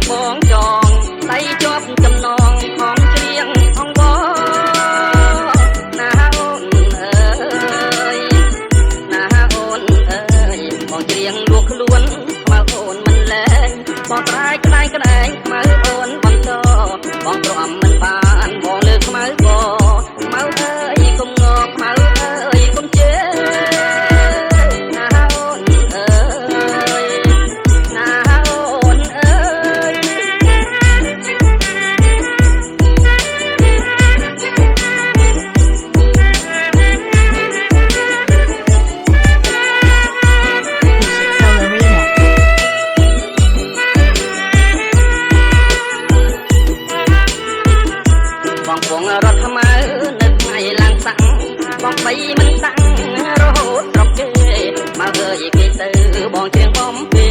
បងចងដៃជាប់ចំណងของច្រៀងអង្វរណាអូនអើយណាអូនអើយបងច្រៀងលួខ្លួនខ្មៅអូនមិនលែងបងត្រាយក្តែងក្តែងខ្មៅអូនបន្តបងទ្រាំមិនបានបងលើខ្មៅបខ្មៅអើយកុំងអខ្មៅអើយកុំជេរណាអូនអើយណាអូនអើយបងពងរត់ខ្មៅនៅថ្ងៃឡើងតាំងបងបីមិនតាំងរហូតស្រុកគេមកអើយគេទៅបងច្រៀងបំពេ